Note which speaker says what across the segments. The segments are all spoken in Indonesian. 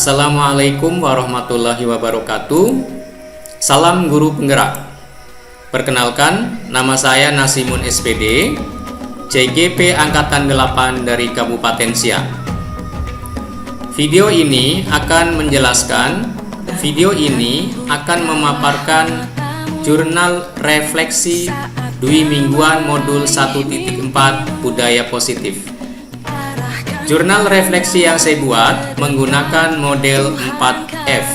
Speaker 1: Assalamualaikum warahmatullahi wabarakatuh. Salam guru penggerak. Perkenalkan, nama saya Nasimun SPD, CGP Angkatan 8 dari Kabupaten Siak. Video ini akan memaparkan jurnal refleksi Dwi Mingguan Modul 1.4 Budaya Positif. Jurnal refleksi yang saya buat menggunakan model 4F.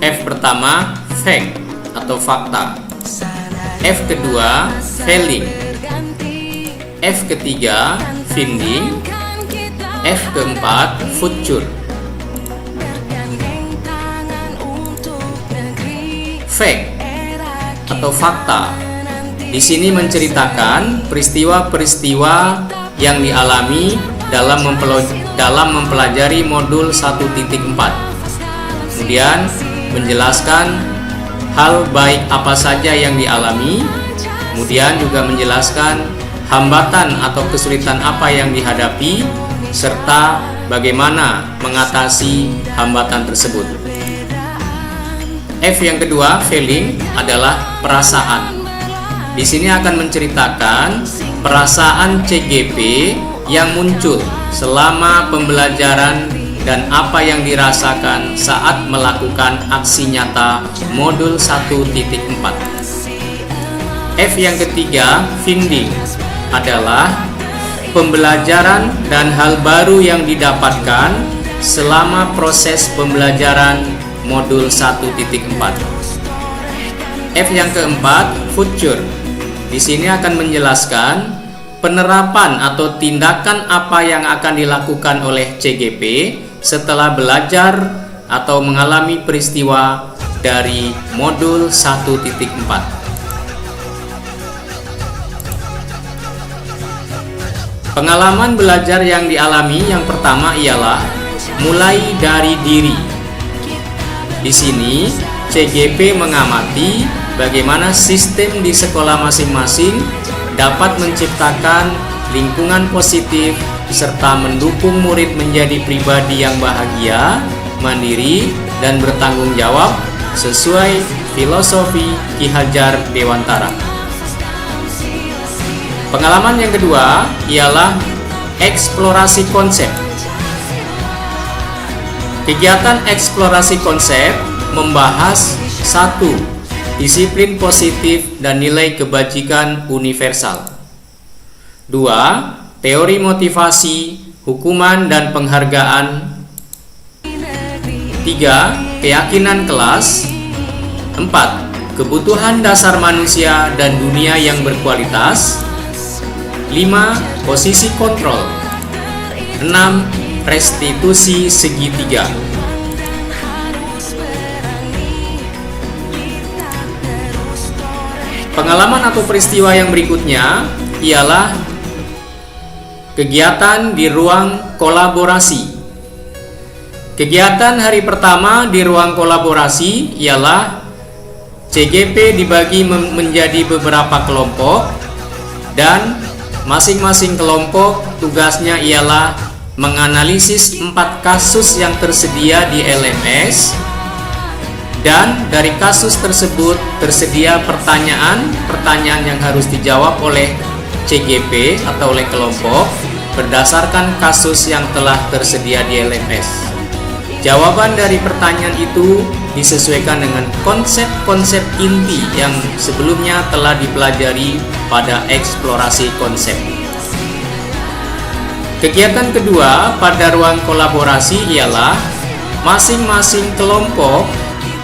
Speaker 1: F pertama, fact atau fakta. F kedua, feeling. F ketiga, finding. F keempat, future. Fact atau fakta di sini menceritakan peristiwa-peristiwa yang dialami dalam mempelajari modul 1.4. Kemudian menjelaskan hal baik apa saja yang dialami, kemudian juga menjelaskan hambatan atau kesulitan apa yang dihadapi, serta bagaimana mengatasi hambatan tersebut. F yang kedua, feeling, adalah perasaan. Di sini akan menceritakan perasaan CGP yang muncul selama pembelajaran dan apa yang dirasakan saat melakukan aksi nyata modul 1.4. F yang ketiga, finding, adalah pembelajaran dan hal baru yang didapatkan selama proses pembelajaran modul 1.4. F yang keempat, future. Di sini akan menjelaskan penerapan atau tindakan apa yang akan dilakukan oleh CGP setelah belajar atau mengalami peristiwa dari modul 1.4. Pengalaman belajar yang dialami yang pertama ialah mulai dari diri. Di sini CGP mengamati bagaimana sistem di sekolah masing-masing dapat menciptakan lingkungan positif serta mendukung murid menjadi pribadi yang bahagia, mandiri, dan bertanggung jawab sesuai filosofi Ki Hajar Dewantara. Pengalaman yang kedua ialah eksplorasi konsep. Kegiatan eksplorasi konsep membahas 1. Disiplin positif dan nilai kebajikan universal. 2. Teori motivasi, hukuman dan penghargaan. 3. Keyakinan kelas. 4. Kebutuhan dasar manusia dan dunia yang berkualitas. 5. Posisi kontrol. 6. Restitusi segitiga. Pengalaman atau peristiwa yang berikutnya ialah kegiatan di ruang kolaborasi. Kegiatan hari pertama di ruang kolaborasi ialah CGP dibagi menjadi beberapa kelompok dan masing-masing kelompok tugasnya ialah menganalisis 4 kasus yang tersedia di LMS. Dan dari kasus tersebut tersedia pertanyaan yang harus dijawab oleh CGP atau oleh kelompok berdasarkan kasus yang telah tersedia di LMS. Jawaban dari pertanyaan itu disesuaikan dengan konsep-konsep inti yang sebelumnya telah dipelajari pada eksplorasi konsep. Kegiatan kedua pada ruang kolaborasi ialah masing-masing kelompok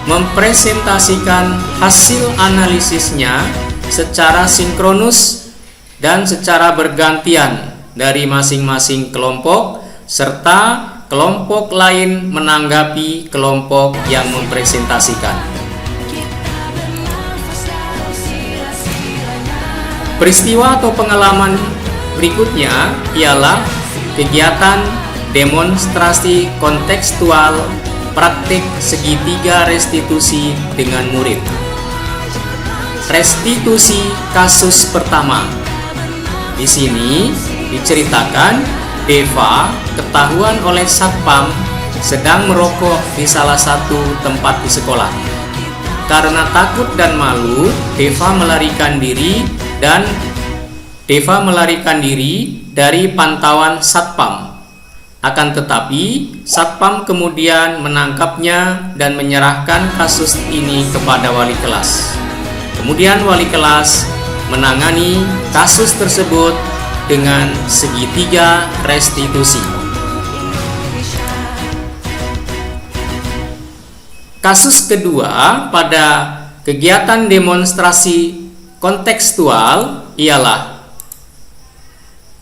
Speaker 1: mempresentasikan hasil analisisnya secara sinkronus dan secara bergantian dari masing-masing kelompok, serta kelompok lain menanggapi kelompok yang mempresentasikan. Peristiwa atau pengalaman berikutnya ialah kegiatan demonstrasi kontekstual praktik segitiga restitusi dengan murid. Restitusi kasus pertama. Di sini diceritakan Deva ketahuan oleh Satpam sedang merokok di salah satu tempat di sekolah. Karena takut dan malu, Deva melarikan diri dari pantauan Satpam. Akan tetapi, Satpam kemudian menangkapnya dan menyerahkan kasus ini kepada wali kelas. Kemudian wali kelas menangani kasus tersebut dengan segitiga restitusi. Kasus kedua pada kegiatan demonstrasi kontekstual ialah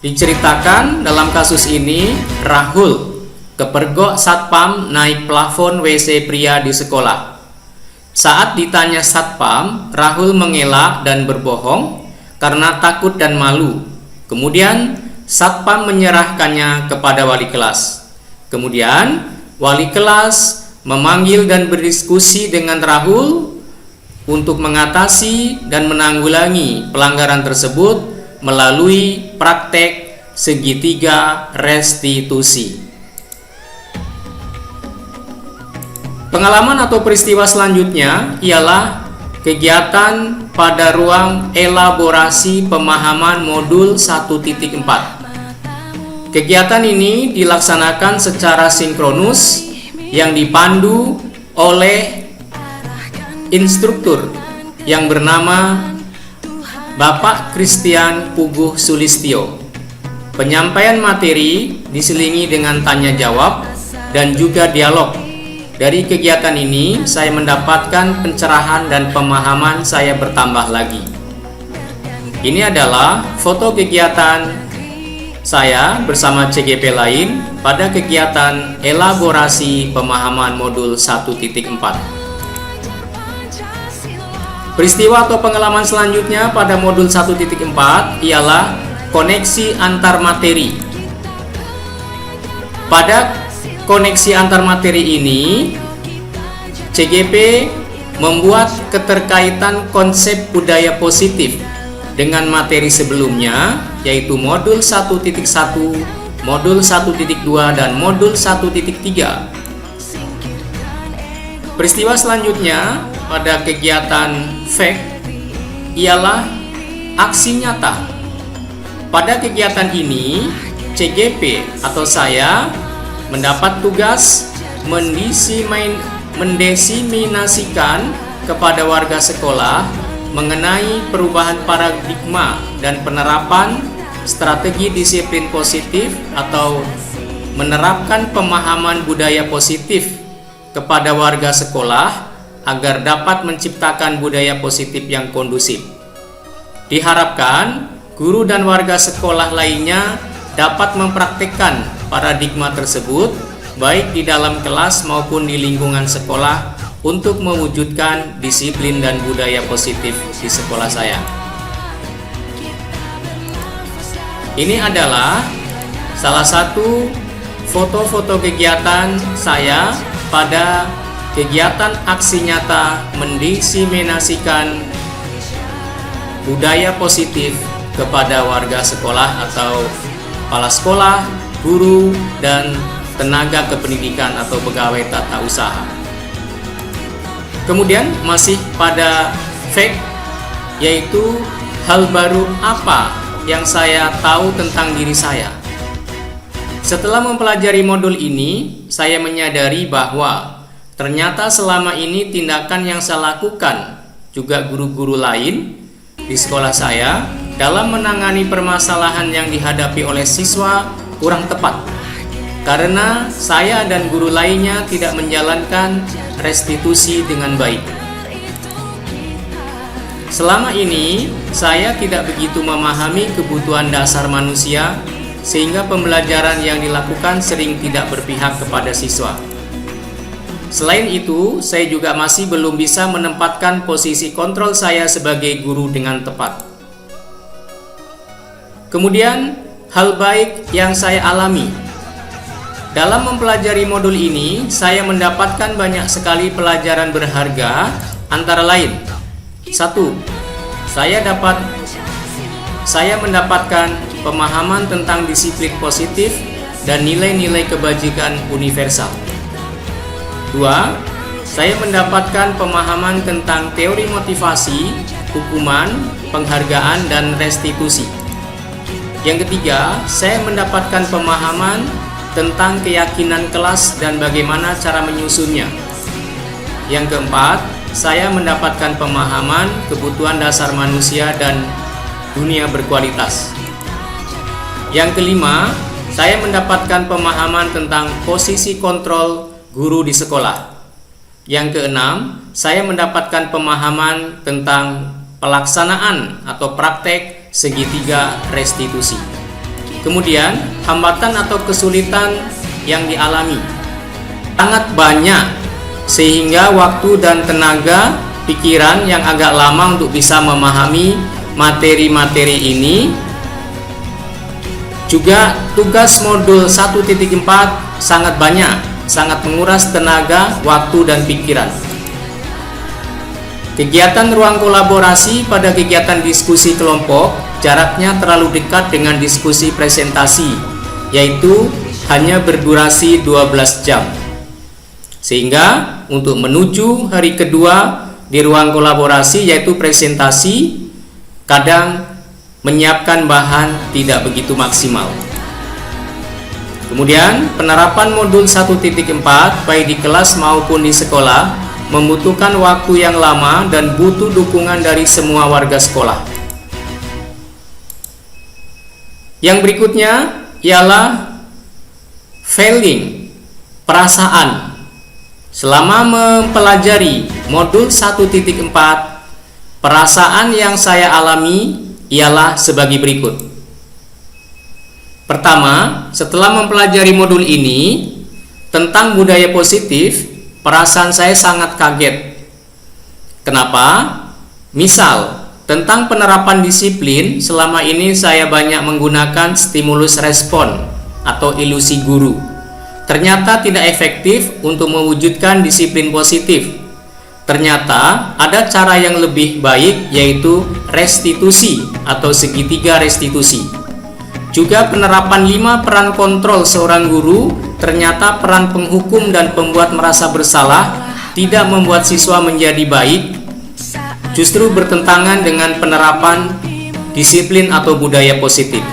Speaker 1: diceritakan dalam kasus ini Rahul kepergok Satpam naik plafon WC pria di sekolah. Saat ditanya Satpam, Rahul mengelak dan berbohong karena takut dan malu. Kemudian Satpam menyerahkannya kepada wali kelas. Kemudian wali kelas memanggil dan berdiskusi dengan Rahul untuk mengatasi dan menanggulangi pelanggaran tersebut melalui praktek segitiga restitusi. Pengalaman atau peristiwa selanjutnya ialah kegiatan pada ruang elaborasi pemahaman modul 1.4. Kegiatan ini dilaksanakan secara sinkronus yang dipandu oleh instruktur yang bernama Bapak Christian Puguh Sulistyo. Penyampaian materi diselingi dengan tanya jawab dan juga dialog. Dari kegiatan ini saya mendapatkan pencerahan dan pemahaman saya bertambah lagi. Ini adalah foto kegiatan saya bersama CGP lain pada kegiatan elaborasi pemahaman modul 1.4. Peristiwa atau pengalaman selanjutnya pada modul 1.4 ialah koneksi antar materi. Pada koneksi antar materi ini, CGP membuat keterkaitan konsep budaya positif dengan materi sebelumnya, yaitu modul 1.1, modul 1.2, dan modul 1.3. Peristiwa selanjutnya pada kegiatan FAQ ialah aksi nyata. Pada kegiatan ini, CGP atau saya mendapat tugas mendiseminasikan kepada warga sekolah mengenai perubahan paradigma dan penerapan strategi disiplin positif atau menerapkan pemahaman budaya positif kepada warga sekolah agar dapat menciptakan budaya positif yang kondusif. Diharapkan guru dan warga sekolah lainnya dapat mempraktikkan paradigma tersebut baik di dalam kelas maupun di lingkungan sekolah untuk mewujudkan disiplin dan budaya positif di sekolah saya. Ini adalah salah satu foto-foto kegiatan saya pada kegiatan aksi nyata mendiseminasikan budaya positif kepada warga sekolah atau kepala sekolah, guru, dan tenaga kependidikan atau pegawai tata usaha. Kemudian masih pada fact, yaitu hal baru apa yang saya tahu tentang diri saya. Setelah mempelajari modul ini, saya menyadari bahwa ternyata selama ini tindakan yang saya lakukan juga guru-guru lain di sekolah saya dalam menangani permasalahan yang dihadapi oleh siswa kurang tepat, karena saya dan guru lainnya tidak menjalankan restitusi dengan baik. Selama ini saya tidak begitu memahami kebutuhan dasar manusia, sehingga pembelajaran yang dilakukan sering tidak berpihak kepada siswa. Selain itu, saya juga masih belum bisa menempatkan posisi kontrol saya sebagai guru dengan tepat. Kemudian, hal baik yang saya alami. Dalam mempelajari modul ini, saya mendapatkan banyak sekali pelajaran berharga, antara lain: 1. Saya mendapatkan pemahaman tentang disiplin positif dan nilai-nilai kebajikan universal. 2. Saya mendapatkan pemahaman tentang teori motivasi, hukuman, penghargaan, dan restitusi. Yang ketiga, saya mendapatkan pemahaman tentang keyakinan kelas dan bagaimana cara menyusunnya. Yang keempat, saya mendapatkan pemahaman kebutuhan dasar manusia dan dunia berkualitas. Yang kelima, saya mendapatkan pemahaman tentang posisi kontrol guru di sekolah. Yang keenam, saya mendapatkan pemahaman tentang pelaksanaan atau praktek segitiga restitusi. Kemudian, hambatan atau kesulitan yang dialami sangat banyak, sehingga waktu dan tenaga pikiran yang agak lama untuk bisa memahami materi-materi ini. Juga tugas modul 1.4 sangat banyak, sangat menguras tenaga, waktu, dan pikiran. Kegiatan ruang kolaborasi pada kegiatan diskusi kelompok jaraknya terlalu dekat dengan diskusi presentasi, yaitu hanya berdurasi 12 jam. Sehingga untuk menuju hari kedua di ruang kolaborasi, yaitu presentasi, kadang menyiapkan bahan tidak begitu maksimal. Kemudian, penerapan modul 1.4 baik di kelas maupun di sekolah membutuhkan waktu yang lama dan butuh dukungan dari semua warga sekolah. Yang berikutnya ialah feeling, perasaan. Selama mempelajari modul 1.4, perasaan yang saya alami ialah sebagai berikut. Pertama, setelah mempelajari modul ini tentang budaya positif, perasaan saya sangat kaget. Kenapa? Misal, tentang penerapan disiplin, selama ini saya banyak menggunakan stimulus respon atau ilusi guru. Ternyata tidak efektif untuk mewujudkan disiplin positif. Ternyata ada cara yang lebih baik, yaitu restitusi atau segitiga restitusi. Juga penerapan 5 peran kontrol seorang guru, ternyata peran penghukum dan pembuat merasa bersalah tidak membuat siswa menjadi baik, justru bertentangan dengan penerapan disiplin atau budaya positif.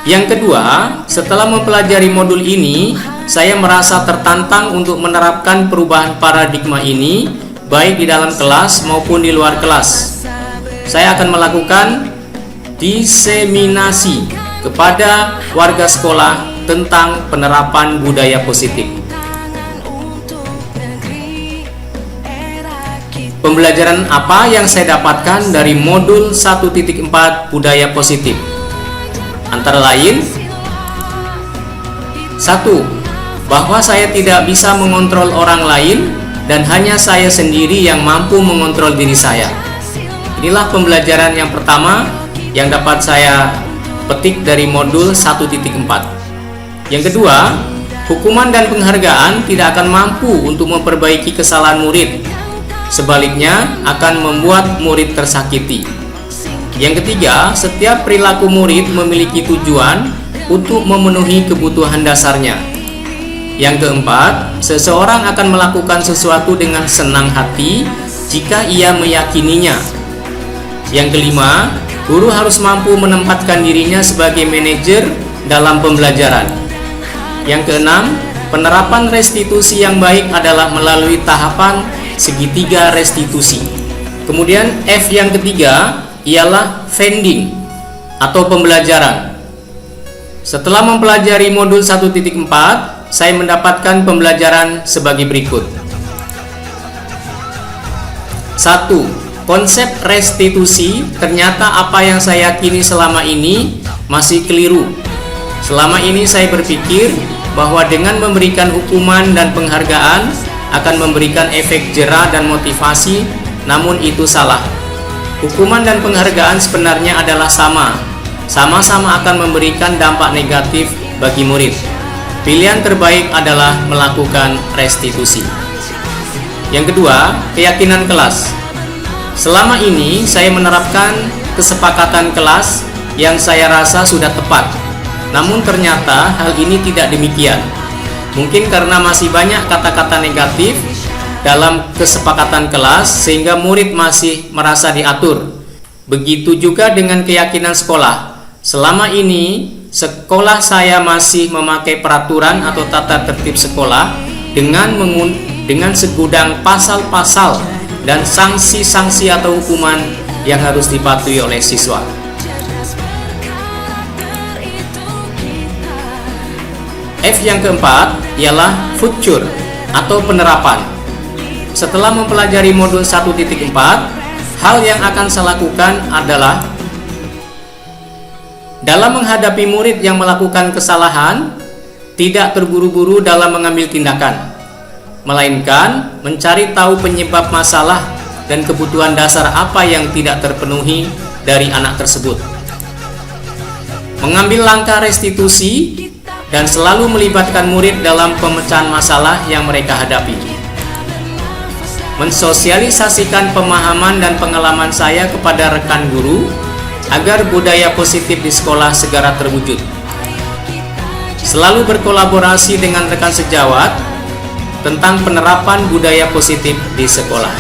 Speaker 1: Yang kedua, setelah mempelajari modul ini, saya merasa tertantang untuk menerapkan perubahan paradigma ini, baik di dalam kelas maupun di luar kelas. Saya akan melakukan diseminasi kepada warga sekolah tentang penerapan budaya positif. Pembelajaran apa yang saya dapatkan dari modul 1.4 budaya positif? Antara lain, 1. Bahwa saya tidak bisa mengontrol orang lain dan hanya saya sendiri yang mampu mengontrol diri saya. Inilah pembelajaran yang pertama yang dapat saya petik dari modul 1.4. Yang kedua, hukuman dan penghargaan tidak akan mampu untuk memperbaiki kesalahan murid. Sebaliknya, akan membuat murid tersakiti. Yang ketiga, setiap perilaku murid memiliki tujuan untuk memenuhi kebutuhan dasarnya. Yang keempat, seseorang akan melakukan sesuatu dengan senang hati jika ia meyakininya. Yang kelima, guru harus mampu menempatkan dirinya sebagai manajer dalam pembelajaran. Yang keenam, penerapan restitusi yang baik adalah melalui tahapan segitiga restitusi. Kemudian F yang ketiga ialah finding atau pembelajaran. Setelah mempelajari modul 1.4, saya mendapatkan pembelajaran sebagai berikut. 1. Konsep restitusi, ternyata apa yang saya yakini selama ini masih keliru. Selama ini saya berpikir bahwa dengan memberikan hukuman dan penghargaan akan memberikan efek jera dan motivasi, namun itu salah. Hukuman dan penghargaan sebenarnya adalah sama-sama akan memberikan dampak negatif bagi murid. Pilihan terbaik adalah melakukan restitusi. Yang kedua, keyakinan kelas. Selama ini saya menerapkan kesepakatan kelas yang saya rasa sudah tepat. Namun ternyata hal ini tidak demikian. Mungkin karena masih banyak kata-kata negatif dalam kesepakatan kelas sehingga murid masih merasa diatur. Begitu juga dengan keyakinan sekolah. Selama ini sekolah saya masih memakai peraturan atau tata tertib sekolah dengan segudang pasal-pasal dan sanksi-sanksi atau hukuman yang harus dipatuhi oleh siswa. F yang keempat ialah future atau penerapan. Setelah mempelajari modul 1.4, hal yang akan saya lakukan adalah dalam menghadapi murid yang melakukan kesalahan, tidak terburu-buru dalam mengambil tindakan, melainkan mencari tahu penyebab masalah dan kebutuhan dasar apa yang tidak terpenuhi dari anak tersebut. Mengambil langkah restitusi dan selalu melibatkan murid dalam pemecahan masalah yang mereka hadapi. Mensosialisasikan pemahaman dan pengalaman saya kepada rekan guru agar budaya positif di sekolah segera terwujud. Selalu berkolaborasi dengan rekan sejawat tentang penerapan budaya positif di sekolah.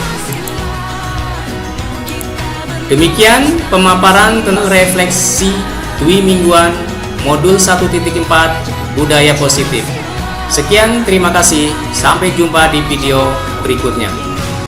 Speaker 1: Demikian pemaparan tentang refleksi dwi mingguan modul 1.4 budaya positif. Sekian, terima kasih. Sampai jumpa di video berikutnya.